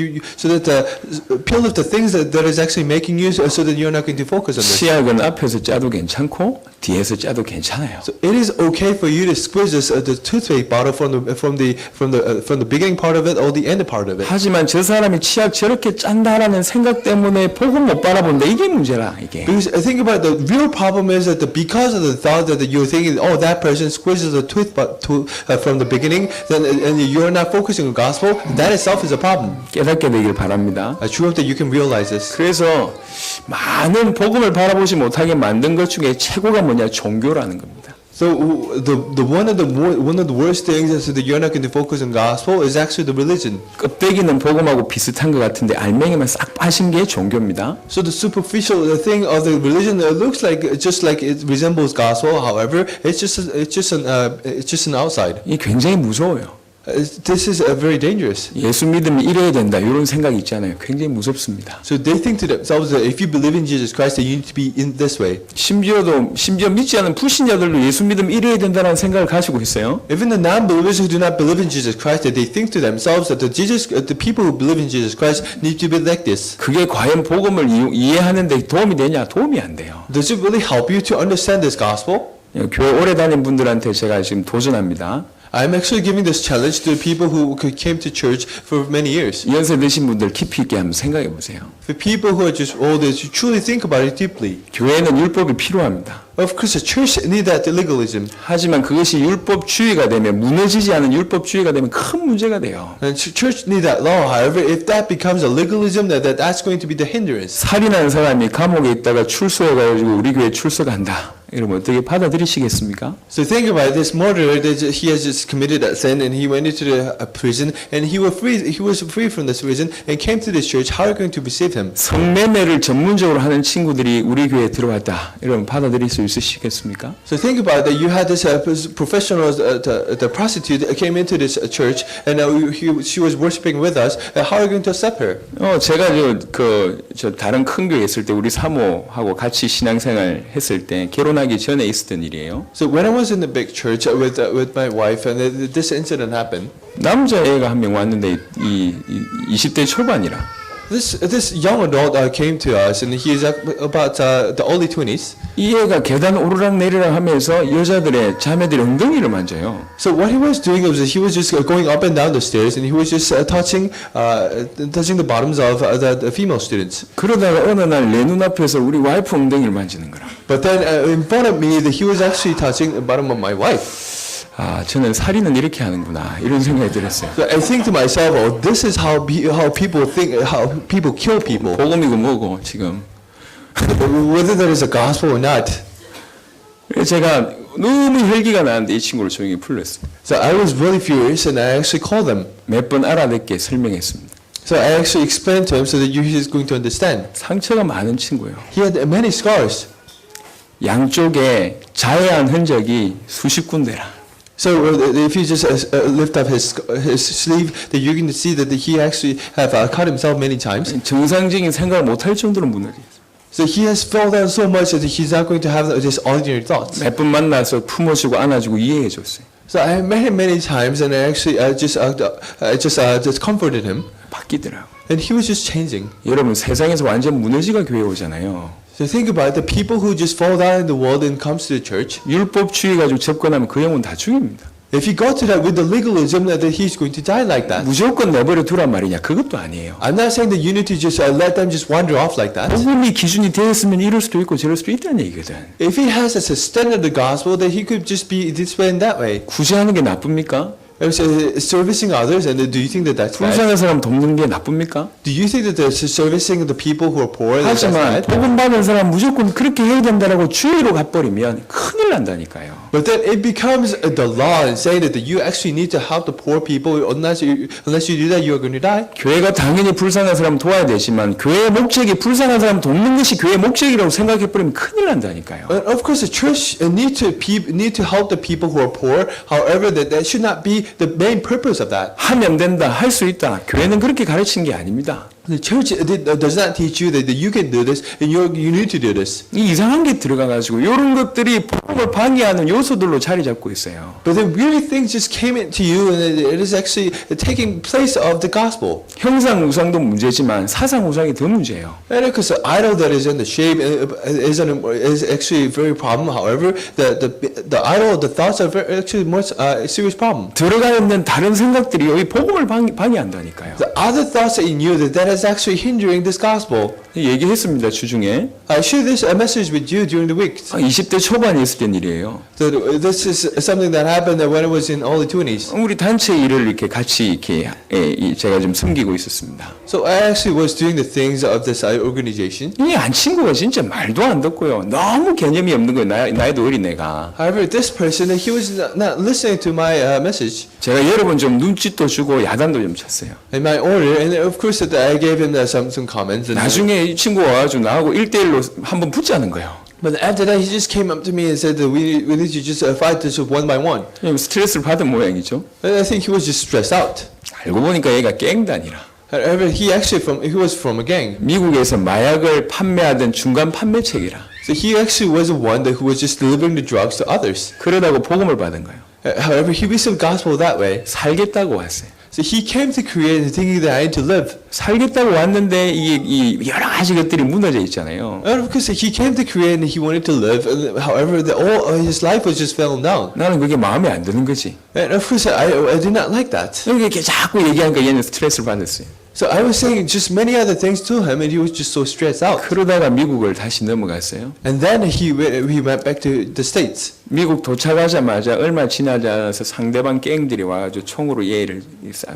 B: peel off the things that is actually making you so that you're not going to focus on this.
A: 치약은 앞에서 짜도 괜찮고 뒤에서 짜도 괜찮아요.
B: So it is okay for you to squeeze the toothpaste bottle from the beginning part of it or the end part of it.
A: 하지만 저 사람이 치약 저렇게 짠다라는 생각 때문에 복음 못 바라본다. 이게 문제라 이게.
B: Because I think about the real problem is that because of the thought that you're thinking, oh, that person squeezes the from the beginning, then and you're not focusing on gospel, that itself is a problem.
A: 깨닫게 되길 바랍니다.
B: I truly hope that you can realize this.
A: 그래서 많은 복음을 바라보지 못하게 만든 것 중에 최고가 뭐냐? 종교라는 겁니다.
B: So one of the worst things is that you're not going to focus on gospel is actually the religion.
A: 껍데기는 복음하고 비슷한 것 같은데 알맹이만 싹 빠진 게 종교입니다.
B: So the superficial thing of the religion looks like just like it resembles gospel. However, it's just an outside.
A: 이게 굉장히 무서워요.
B: This is very dangerous.
A: 예수 믿으면 이래야 된다 이런 생각이 있잖아요. 굉장히 무섭습니다.
B: So they think to themselves that if you believe in Jesus Christ, that you need to be in this way.
A: 심지어 믿지 않은 불신자들도 예수 믿으면 이래야 된다는 생각을 가지고 있어요.
B: Even the non-believers who do not believe in Jesus Christ, that they think to themselves that the people who believe in Jesus Christ need to be like this.
A: 그게 과연 복음을 이해하는 데 도움이 되냐? 도움이 안 돼요.
B: Does it really help you to understand this gospel?
A: 교회 오래 다닌 분들한테 제가 지금 도전합니다.
B: I'm actually giving this challenge to people who came to church for many years.
A: 연세 드신 분들 깊이 있게 한번 생각해 보세요.
B: For people who are just older, to truly think about it deeply.
A: 교회는 율법이 필요합니다.
B: Of course, the church need that legalism.
A: 하지만 그것이 율법주의가 되면 무너지지 않은 율법주의가 되면 큰 문제가 돼요.
B: And church need that law. However, if that becomes a legalism, that's going to be the hindrance.
A: 살인한 사람이 감옥에 있다가 출소해가지고 우리 교회 출소간다. 이러면 어떻게 받아들이시겠습니까?
B: So think about this murderer that he has just committed that sin and he went into the prison and he was free from this prison and came to this church. How are you going to receive him?
A: 성매매를 전문적으로 하는 친구들이 우리 교회에 들어왔다. 이러면 받아들일 수 있으시겠습니까?
B: So think about that. You had this professional, the prostitute that came into this church and she was worshiping with us. How are you going to accept her?
A: 제가 저 다른 큰 교회 있을 때 우리 사모하고 같이 신앙생활 했을 때 결혼하기 전에 있었던 일이에요.
B: So when I was in the big church with my wife and this incident happened.
A: 남자애가 한 명 왔는데 이 20대 초반이라.
B: This young adult came to us and he is about the early 20s.
A: 이 애가 계단 오르락 내리락 하면서 여자들의 자매들의 엉덩이를 만져요.
B: So what he was doing was he was just going up and down the stairs and he was just touching the bottoms of the female students.
A: 그러다가 어느 날 내 눈앞에서 우리 와이프 엉덩이를 만지는 거라.
B: But then in front of me, he was actually touching the bottom of my wife.
A: 저는 살인은 이렇게 하는구나 이런 생각이 들었어요.
B: So I think to myself, oh, this is how people think, how people kill people.
A: 복음이고 뭐고 지금.
B: Whether that is a gospel or not.
A: 그래서 제가 너무 혈기가 나는데 이 친구를 조용히 불렀어요.
B: So I was really furious and I actually called them.
A: 몇 번 알아듣게 설명했습니다.
B: So I actually explained to him so that he is going to understand.
A: 상처가 많은 친구예요.
B: He had many scars.
A: 양쪽에 자해한 흔적이 수십 군데라.
B: So if you just lift up his sleeve, then you're going to see that he actually have cut himself many times.
A: 정상적인 생각을 못할 정도로 무너졌어요.
B: So he has fell down so much that he's not going to have just ordinary thoughts.
A: 몇 번 만나서 품어주고 안아주고 이해해줬어요.
B: So I met him many times, and I actually just comforted him.
A: 바뀌더라고.
B: And he was just changing.
A: 여러분 세상에서 완전 무너지가 교회 오잖아요.
B: So think about it, the people who just fall down in the world and comes to the church.
A: 율법주의 가지고 접근하면 그 영혼 다 죽입니다.
B: If you go to that with the legalism, that he's going to die like that.
A: 무조건 내버려 두란 말이냐? 그것도 아니에요.
B: I'm not saying that you need to just let them just wander off like that.
A: 복음이 기준이 되었으면 이럴 수도 있고 저럴 수도 있다는 얘기거든.
B: If he has a standard of the gospel, that he could just be this way and that way.
A: 구제하는 게 나쁩니까?
B: Servicing others, and do you think that that's bad?
A: 불쌍한 사람 돕는 게 나쁩니까?
B: Do you think that the servicing the people who are poor that's
A: 하지만
B: bad?
A: 복음 받은 사람 무조건 그렇게 해야 된다라고 주의로 가버리면 큰일 난다니까요.
B: But then it becomes the law and saying that you actually need to help the poor people. Unless you do that, you are going to die.
A: 교회가 당연히 불쌍한 사람 도와야 되지만 교회의 목적이 불쌍한 사람 돕는 것이 교회의 목적이라고 생각해버리면 큰일 난다니까요.
B: Of course, the church need to help the people who are poor. However, that should not be the main purpose of that.
A: 하면 된다, 할 수 있다. 교회는 그렇게 가르치는 게 아닙니다.
B: The church does not teach you that you can do this and you need to do this.
A: 이 이상한 게 들어가가지고 이런 것들이 복음을 방해하는 요소들로 자리 잡고 있어요.
B: But then weird things just came into you and it is actually taking place of the gospel.
A: 형상 우상도 문제지만 사상 우상이 더 문제예요.
B: And because the idol that is in the shape is actually a very problem. However, the idol, the thoughts are actually more serious problem.
A: 들어가 있는 다른 생각들이 이 복음을 방해한다니까요.
B: The other thoughts in you that is actually hindering this gospel.
A: 얘기했습니다. 주중에
B: I shared this message with you during the week.
A: 20대 초반에 있었던 일이에요.
B: That this is something that happened when I was in early 20s.
A: 우리 단체 일을 이렇게 같이 이렇게 제가 좀 섬기고 있었습니다.
B: So I actually was doing the things of this organization.
A: 이 한 친구가 진짜 말도 안 듣고요. 너무 개념이 없는 거예요. 나이도 어린 애가.
B: However, this person, he was not listening to my message.
A: 제가 여러 번 좀 눈짓도 주고 야단도 좀 쳤어요.
B: In my order, and of course I gave him some comments. And
A: 나중에 이 친구가 와가지고 나하고 1대1로 한번 붙자는 거예요.
B: but after that, he just came up to me and said that we need to just fight this one by one.
A: 스트레스를 받은 모양이죠.
B: And I think he was just stressed out.
A: 알고 보니까 얘가 갱단이라.
B: However, he was from a gang.
A: 미국에서 마약을 판매하던 중간 판매책이라.
B: So he actually was the one who was just delivering the drugs to others.
A: 그러다고 복음을 받은 거예요.
B: However, he received gospel that way.
A: 살겠다고 왔어요.
B: So he came to Korea thinking that I need to live.
A: 살겠다고 왔는데 이 여러 가지 것들이 무너져 있잖아요.
B: And because he came to Korea and he wanted to live, however, all his life was just falling down.
A: 나는 그게 마음에 안 드는 거지.
B: And of course, I did not like that.
A: 이렇게 자꾸 얘기하니까 얘는 스트레스를 받았어요.
B: So I was saying just many other things to him, and he was just so stressed out.
A: 그러다가 미국을 다시 넘어갔어요.
B: And then he went back to the States.
A: 미국 도착하자마자 얼마 지나지 않아서 상대방 갱들이 와가지고 총으로 얘를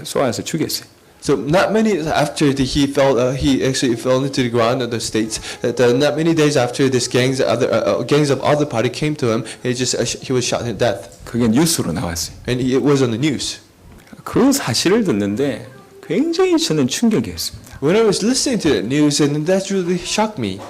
A: 쏘아서 죽였어요.
B: So not many after he actually fell into the ground of the States. Not many days after this gangs of other party came to him, he was shot to death.
A: 그게 뉴스로 나왔어요.
B: And it was on the news.
A: 그 사실을 듣는데 굉장히 저는 충격이었습니다.
B: When I was listening to the news, and that really shocked me.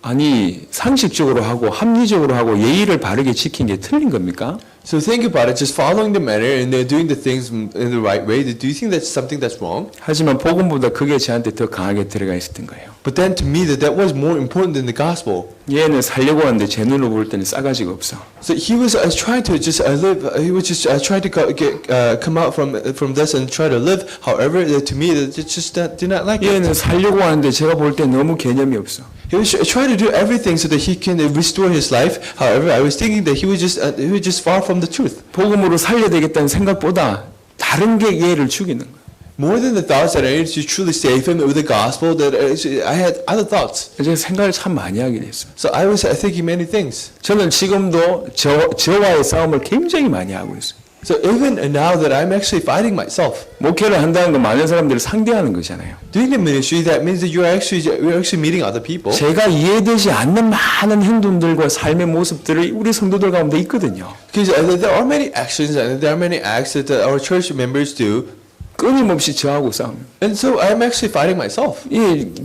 A: 아니 상식적으로 하고 합리적으로 하고 예의를 바르게 지킨 게 틀린 겁니까?
B: So think about it, just following the manner and doing the things in the right way. Do you think that's something that's wrong?
A: 하지만 복음보다 그게 저한테 더 강하게 들어가 있었던 거예요.
B: But then to me that was more important than the gospel.
A: 얘는 살려고 하는데 제 눈으로 볼 때는 싸가지가 없어.
B: So he was trying to just live. He was just trying to come out from this and try to live. However, to me, it just did not like it.
A: 얘는 살려고 하는데 제가 볼 때 너무 개념이 없어.
B: He was trying to do everything so that he can restore his life. However, I was thinking that he was just far from the truth.
A: 복음으로 살려야 되겠다는 생각보다 다른 게 얘를 죽이는 거야.
B: More than the thoughts that I needed to truly save him with the gospel, that I had other thoughts.
A: 제가 생각을 참 많이 하게 됐어요.
B: So I was thinking many things.
A: 저는 지금도 저와의 싸움을 굉장히 많이 하고 있어요.
B: So even now that I'm actually fighting myself.
A: 목회를 한다는 건 많은 사람들을 상대하는 거잖아요.
B: Doing the ministry, that means that you're actually meeting other people.
A: 제가 이해되지 않는 많은 행동들과 삶의 모습들이 우리 성도들 가운데 있거든요.
B: Because there are many actions and there are many acts that our church members do.
A: 끊임없이 저하고 싸움.
B: And so I'm actually fighting myself.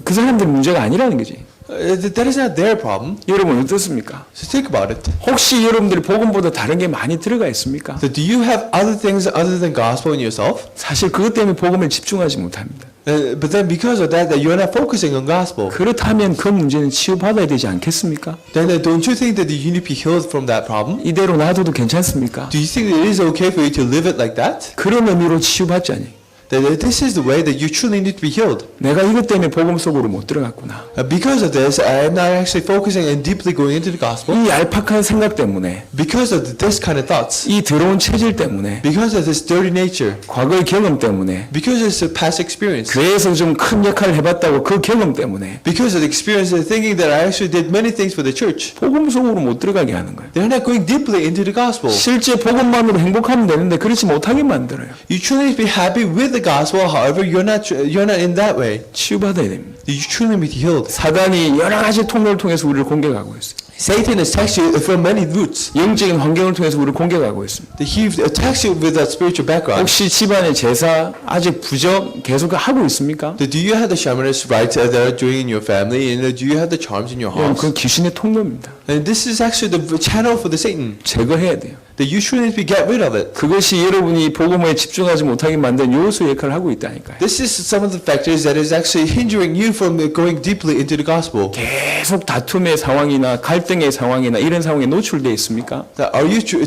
A: 그 사람들 문제가 아니라는 거지.
B: That is not their problem.
A: 여러분 어떻습니까?
B: So think about it.
A: 혹시 여러분들이 복음보다 다른 게 많이 들어가 있습니까?
B: So do you have other things other than gospel in yourself?
A: 사실 그것 때문에 복음에 집중하지 못합니다.
B: But then because of that you're not focusing on gospel.
A: 그렇다면 그 문제는 치유받아야 되지 않겠습니까?
B: Then don't you think that you need to be healed from that problem?
A: 이대로 놔둬도 괜찮습니까?
B: Do you think that it is okay for you to live it like that?
A: 그런 의미로 치유받자니.
B: That this is the way that you truly need to be healed.
A: 내가 이것 때문에 복음 속으로 못 들어갔구나.
B: Because of this, I am not actually focusing and deeply going into the gospel.
A: 이 얄팍한 생각 때문에,
B: Because of this kind of thoughts.
A: 이 더러운 체질 때문에,
B: Because of this dirty nature.
A: 과거의 경험 때문에,
B: Because of this past experience.
A: 교회에서 좀 큰 역할을 해봤다고 그 경험 때문에
B: Because of the experience of thinking that I actually did many things for the church.
A: 복음 속으로 못 들어가게 하는 거예요.
B: They're not going deeply into the gospel.
A: 실제 복음만으로 행복하면 되는데 그렇지 못하게 만들어요.
B: You truly need to be happy with the gospel. However, you're not in that way.
A: 치유받아야 됩니다.
B: You truly need to be healed.
A: 사단이 여러 가지 통로를 통해서 우리를 공격하고 있어요.
B: Satan attacks you from many roots.
A: 영적인 환경을 통해서 우리를 공격하고 있습니다.
B: He attacks you with that spiritual background.
A: 혹시 집안의 제사 아직 부적 계속 하고 있습니까?
B: Do you have the shamanist rites that are doing in your family, and do you have the charms in your
A: 여러분,
B: house?
A: 그건 귀신의 통로입니다.
B: And this is actually the channel for the Satan.
A: 제거해야 돼요.
B: That you shouldn't be get rid of it.
A: 그것이 여러분이 복음에 집중하지 못하게 만든 요소 역할을 하고 있다니까요.
B: This is some of the factors that is actually hindering you from going deeply into the gospel.
A: 계속 다툼의 상황이나 갈등의 상황이나 이런 상황에 노출되어 있습니까?
B: That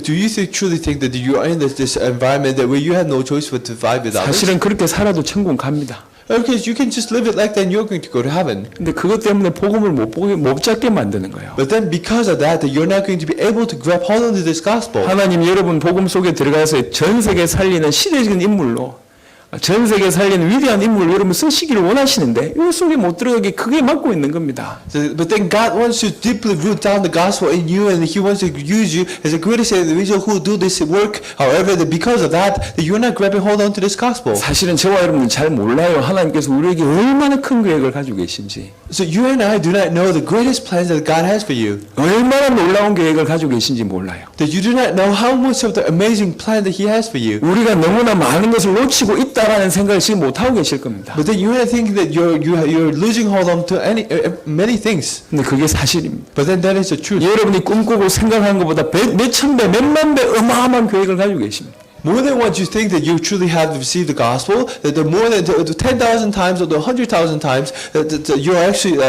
B: do you truly think that you are in this environment that where you have no choice but to vibe with others?
A: 사실은 그렇게 살아도 천국 갑니다.
B: Because you can just live it like that and you're going to go to heaven.
A: 근데 그것 때문에 복음을 못 잡게 만드는 거예요.
B: But then because of that you're not going to be able to grab hold onto this gospel.
A: 하나님 여러분 복음 속에 들어가서 전 세계 살리는 시대적인 인물로 전 세계 살리는 위대한 인물로 여러분 쓰시기를 원하시는데 이 속에 못 들어가게 크게 막고 있는 겁니다.
B: But then God wants to deeply root down the gospel in you, and He wants to use you as a greatest individual who do this work. However, that because of that you're not grabbing hold onto this gospel.
A: 사실은 저와 여러분은 잘 몰라요. 하나님께서 우리에게 얼마나 큰 계획을 가지고 계신지.
B: So you and I do not know the greatest plans that God has for you.
A: 얼마나 놀라운 계획을 가지고 계신지 몰라요.
B: That you do not know how much of the amazing plan that He has for you.
A: 우리가 너무나 많은 것을 놓치고 있다라는 생각을 지금 못 하고 계실 겁니다.
B: But then you may think that you're losing hold on to many things.
A: 근데 그게 사실입니다.
B: But then that is the truth.
A: 여러분이 꿈꾸고 생각하는 것보다 몇천 배, 몇만 배 어마어마한 계획을 가지고 계십니다.
B: More than what you think that you truly have received the gospel, that the more than 10,000 times or the 100,000 times, that you're actually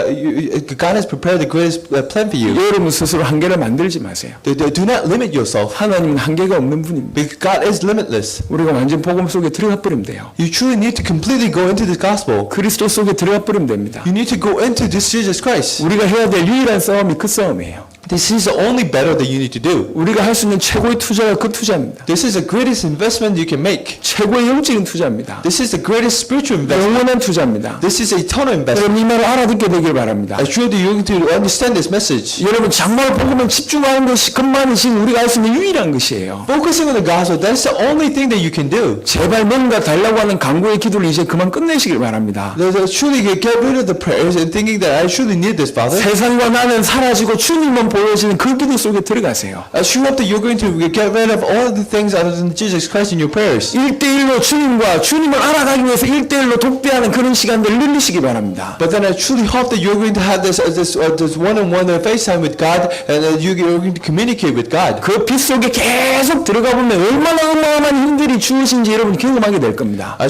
B: God has prepared the greatest plan for you.
A: 여러분 스스로 한계를 만들지 마세요.
B: Do not limit yourself.
A: 하나님은 한계가 없는 분입니다.
B: Because God is limitless.
A: 우리가 완전 복음 속에 들어가 버리면 돼요.
B: You truly need to completely go into this gospel.
A: 그리스도 속에 들어가 버리면 됩니다.
B: You need to go into this Jesus Christ.
A: 우리가 해야 될 유일한 싸움이 그 싸움이에요.
B: This is the only battle that you need to do.
A: 우리가 할 수 있는 최고의 투자가 그 투자입니다.
B: This is the greatest investment you can make.
A: 최고의 영적인 투자입니다.
B: This is the greatest spiritual investment.
A: 영원한 투자입니다.
B: This is eternal investment.
A: 여러분 이 말을 알아듣게 되길 바랍니다.
B: I truly you're going to understand this message.
A: 여러분 정말 복음에 집중하는 것이 것만이 지금 우리가 할 수 있는 유일한 것이에요.
B: Focusing on the gospel, that's the only thing that you can do.
A: 제발 뭔가 달라고 하는 간구의 기도를 이제 그만 끝내시길 바랍니다.
B: Truly get rid of the prayers and thinking that I truly need this, Father.
A: 세상과 나는 사라지고 주님만 보여지는 그 기도 속에 들어가세요.
B: I sure hope that you're going to get rid of all of the things other than Jesus Christ in your prayers.
A: 1대1로 주님과 주님을 알아가기 위해서 1대1로 독대하는 그런 시간들을 늘리시기 바랍니다.
B: But then I truly hope that you're going to have this one-on-one FaceTime with God, and that you're going to communicate with God.
A: 그 빛 속에 계속 들어가 보면 얼마나 어마어마한 힘들이 주어진지 여러분 경험하게 될 겁니다.
B: I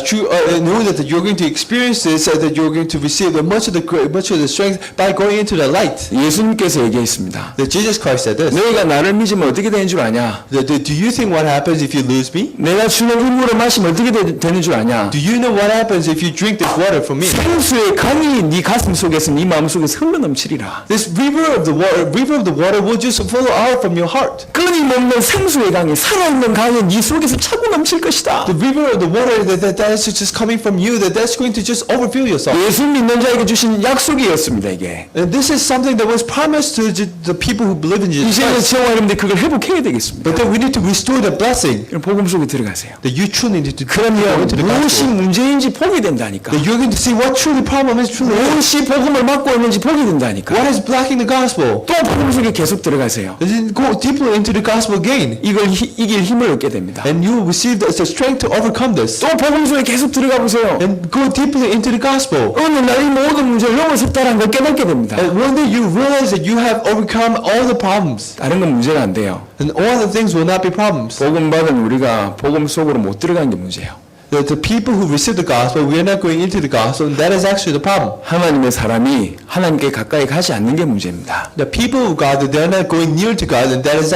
B: know that you're going to experience this, that you're going to receive much of the strength by going into the light.
A: 예수님께서 얘기했습니다.
B: That Jesus Christ said this.
A: 너희가 나를 믿으면 어떻게 되는 줄 아냐?
B: Do you think what happens if you lose me?
A: 내가 주는 이 물을 마시면 어떻게 되는 줄 아냐?
B: Do you know what happens if you drink this water from me?
A: 생수의 강이 네 가슴 속에서 네 마음 속에서 흘러넘치리라.
B: This river of the water will just flow out from your heart.
A: 끊임없는 생수의 강이 살아있는 강이 네 속에서 차고 넘칠 것이다.
B: The river of the water that is just coming from you, that's going to just overfill yourself.
A: 예수 믿는 자에게 주신 약속이었습니다 이게.
B: And this is something that was promised to the people who believe in Jesus
A: 이제는
B: Christ.
A: 저와 여러분들 그걸 회복해야 되겠습니다.
B: But then we need to restore the blessing.
A: 그럼 복음 속에 들어가세요.
B: That you truly need to go
A: 그러면
B: into the
A: 무엇이
B: gospel.
A: 문제인지 보게 된다니까.
B: That you're going to see what truly problem is truly.
A: 무엇이 복음을 막고 있는지 보게 된다니까.
B: What is blocking the gospel?
A: 또 복음 속에 계속 들어가세요.
B: Then go deeper into the gospel again.
A: 이걸 이길 힘을 얻게 됩니다.
B: And you will receive the strength to overcome this.
A: 또 복음 속에 계속 들어가 보세요.
B: And go deeply into the gospel.
A: 어느 날 이 모든 문제를 넘어섰다는 걸 깨닫게 됩니다.
B: And one day you realize that you have overcome all the problems.
A: 다른 건 문제가 안 돼요.
B: And all the things will not be problems.
A: 복음 받은 우리가 복음 속으로 못 들어간 게 문제예요.
B: The people who receive the gospel, we are not going into the gospel, and that is actually the problem.
A: 하나님의 사람이 하나님께 가까이 가지 않는 게 문제입니다.
B: The people of God, they are not going near to God, and that is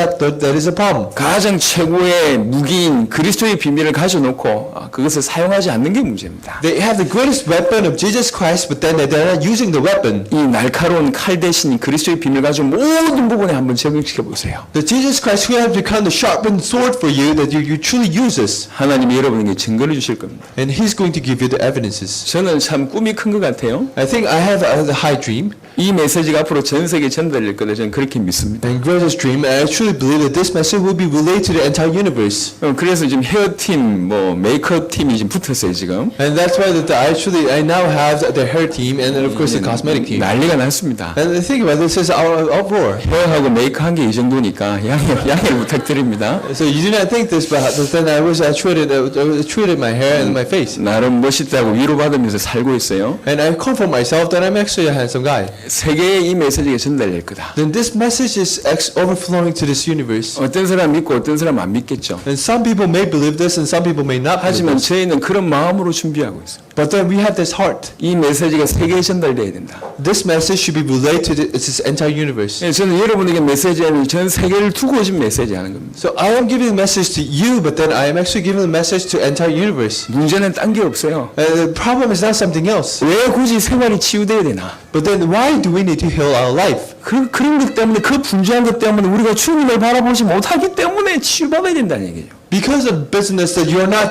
B: a problem.
A: 가장 최고의 무기인 그리스도의 비밀을 가져놓고 그것을 사용하지 않는 게 문제입니다.
B: They have the greatest weapon of Jesus Christ, but then they are not using the weapon.
A: 이 날카로운 칼 대신 그리스도의 비밀을 가지고 모든 부분에 한번 적용시켜 보세요.
B: The Jesus Christ who has become the sharpened sword for you, that you truly use this.
A: 하나님이 여러분에게 증거를 주실 겁니다.
B: And He's going to give you the evidences.
A: 저는 참 꿈이 큰 것 같아요.
B: I think I have a high dream.
A: 이 메시지가 앞으로 전 세계에 전달될 거다 저는 그렇게 믿습니다.
B: And greatest dream, I truly believe that this message will be relayed to the entire universe.
A: 그래서 지금 헤어팀, 뭐 메이크업 팀이 지금 붙었어요 지금.
B: And that's why that I now have the hair team and then of course the cosmetic team.
A: 난리가 났습니다.
B: And the thing about this is our uproar.
A: 헤어하고 메이크업 한 게 이 정도니까 양해 부탁드립니다.
B: So you do not think this, but then I treated my hair and my face.
A: 나름 멋있다고 위로받으면서 살고 있어요.
B: And I comfort myself that I'm actually a handsome guy.
A: 세계에 이 메시지가 전달될 거다.
B: Then this message is overflowing to this universe.
A: 어떤 사람 믿고 어떤 사람 안 믿겠죠.
B: And some people may believe this and some people may not believe
A: 하지만
B: this.
A: 저희는 그런 마음으로 준비하고 있어요.
B: But then we have this heart.
A: 이 메시지가 세계에 전달돼야 된다.
B: This message should be relayed to this entire universe.
A: 예, 저는 여러분에게 메시지는 전 세계를 두고 오신 메시지 하는 겁니다.
B: So I am giving a message to you, but then I am actually giving a message to entire universe.
A: 문제는 딴 게 없어요.
B: The problem is not something else.
A: 왜 굳이 생활이 치유돼야 되나?
B: But then why do we need to heal our life?
A: 그런 것 때문에 그 분주한 것 때문에 우리가 주님을 바라보지 못하기 때문에 치유받아야 된다는 얘기죠.
B: Because of business that you're not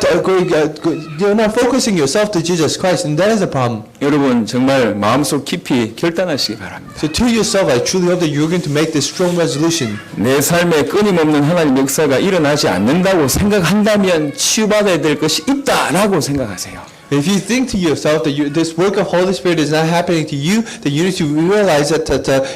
B: focusing yourself to Jesus Christ, and that is a problem.
A: 여러분 정말 마음속 깊이 결단하시기 바랍니다.
B: So to yourself, I truly hope that you're going to make this strong resolution.
A: 내 삶에 끊임없는 하나님 역사가 일어나지 않는다고 생각한다면 치유받아야 될 것이 있다라고 생각하세요.
B: If you think to yourself that this work of Holy Spirit is not happening to you, then you need to realize that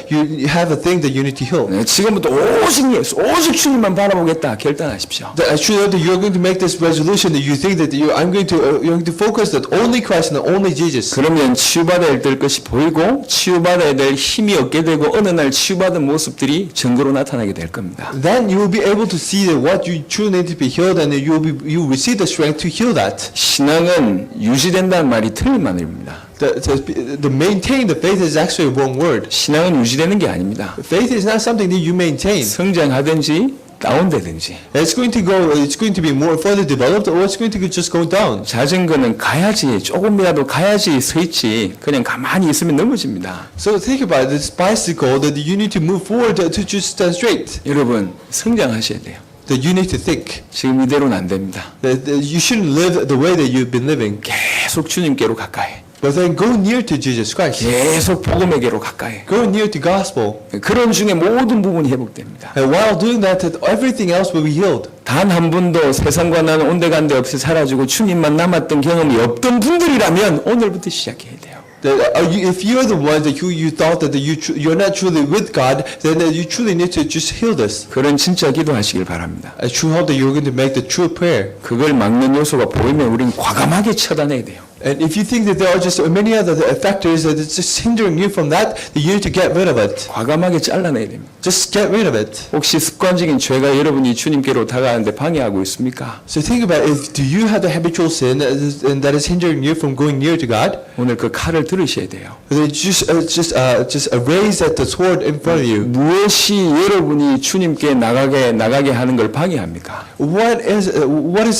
B: you have a thing that you need to heal.
A: 네, 지금부터 오직 예수, 오직 주님만 바라보겠다 결단하십시오.
B: I truly hope that you're going to make this resolution that you think that you're going to focus that only Christ and only Jesus.
A: 그러면 치유받아야 될 것이 보이고 치유받아야 될 힘이 얻게 되고 어느 날 치유받은 모습들이 증거로 나타나게 될 겁니다.
B: Then you will be able to see that what you truly need to be healed, and you will receive the strength to heal that.
A: 신앙은 유지된다는 말이 틀린 말입니다.
B: The maintain the faith is actually a wrong word.
A: 신앙은 유지되는 게 아닙니다.
B: Faith is not something that you maintain.
A: 성장하든지 다운되든지.
B: It's going to be more further developed, or it's going to just go down.
A: 자전거는 가야지 조금이라도 가야지 서 있지 그냥 가만히 있으면 넘어집니다.
B: So think about this bicycle that you need to move forward to just stand straight.
A: 여러분 성장하셔야 돼요.
B: That you need to think.
A: 지금 이대로는 안 됩니다.
B: That you shouldn't live the way that you've been living.
A: 계속 주님께로 가까이.
B: But then go near to Jesus Christ.
A: 계속 복음에게로 가까이.
B: Go near to gospel.
A: 그런 중에 모든 부분이 회복됩니다.
B: And while doing that, everything else will be healed.
A: 단 한 번도 세상과 나는 온데간데 없이 사라지고 주님만 남았던 경험이 없던 분들이라면 오늘부터 시작해야 돼요.
B: If you are the one that you thought that you're not truly with God, then you truly need to just heal this.
A: 그런 진짜 기도하시길 바랍니다.
B: I truly hope that you're going to make the true prayer.
A: 그걸 막는 요소가 보이면 우리는 과감하게 처단해야 돼요.
B: And if you think that there are just many other factors that is just hindering you from that, then you need to get rid of it.
A: 과감하게 잘라내야 됩니다.
B: Just get rid of it.
A: 혹시 습관적인 죄가 여러분이 주님께로 다가가는데 방해하고 있습니까?
B: So think about do you have the habitual sin and that is hindering you from going near to God?
A: 오늘 그 칼을 들으셔야 돼요.
B: Then just raise at the sword in front of you.
A: 무엇이 여러분이 주님께 나가게 하는 걸 방해합니까?
B: What is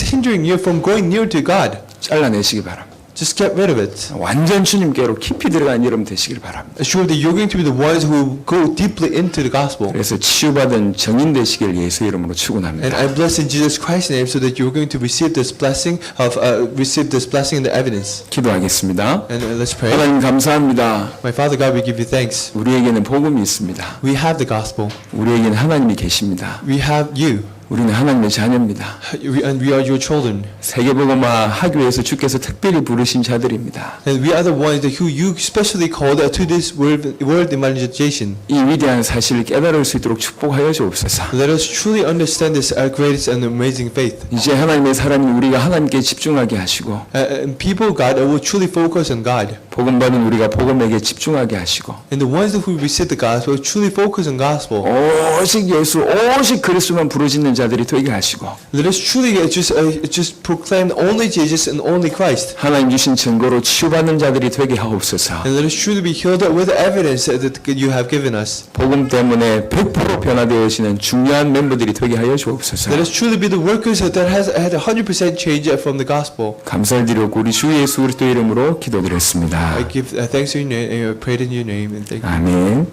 B: hindering you from going near to God?
A: 잘라내시기 바랍니다.
B: Just get rid of it.
A: 완전 주님께로 깊이 들어간 여러분 되시길 바랍니다.
B: Assure that you're going to be the ones who go deeply into the gospel.
A: 그래서 치유받은 정인 되시길 예수 이름으로
B: And
A: 축원합니다.
B: I bless in Jesus Christ's name so that you're going to receive this blessing in the evidence.
A: 기도하겠습니다.
B: And let's pray.
A: 하나님 감사합니다.
B: My Father God, we give you thanks.
A: 우리에게는 복음이 있습니다.
B: We have the gospel.
A: 우리에게는 하나님이 계십니다.
B: We have you.
A: 우리는 하나님의 자녀입니다.
B: And we are your children.
A: 세계복음화 학교에서 주께서 특별히 부르신 자들입니다.
B: And we are the ones who you specially called to this world evangelization.
A: 이 위대한 사실을 깨달을 수 있도록 축복하여 주옵소서.
B: Let us truly understand this greatest and amazing faith.
A: 이제 하나님의 사람이 우리가 하나님께 집중하게 하시고
B: And people of God will truly focus on God.
A: 복음 받은 우리가 복음에게 집중하게 하시고
B: And the ones who receive the gospel truly focus on gospel.
A: 오직 예수 오직 그리스도만 부르짖는 자들이 되게 하시고
B: Let us truly just proclaim only Jesus and only Christ.
A: 하나님 주신 증거로 치유받는 자들이 되게 하옵소서.
B: And let us truly be healed with the evidence that you have given us.
A: 복음 때문에 100% 변화되어지는 중요한 멤버들이 되게 하여 주옵소서.
B: Let us truly be the workers that has had 100% change from the gospel.
A: 감사를 드리고 우리 주 예수 그리스도 이름으로 기도드렸습니다.
B: I give thanks in your name, I prayed in your name, and thank you.
A: 아멘.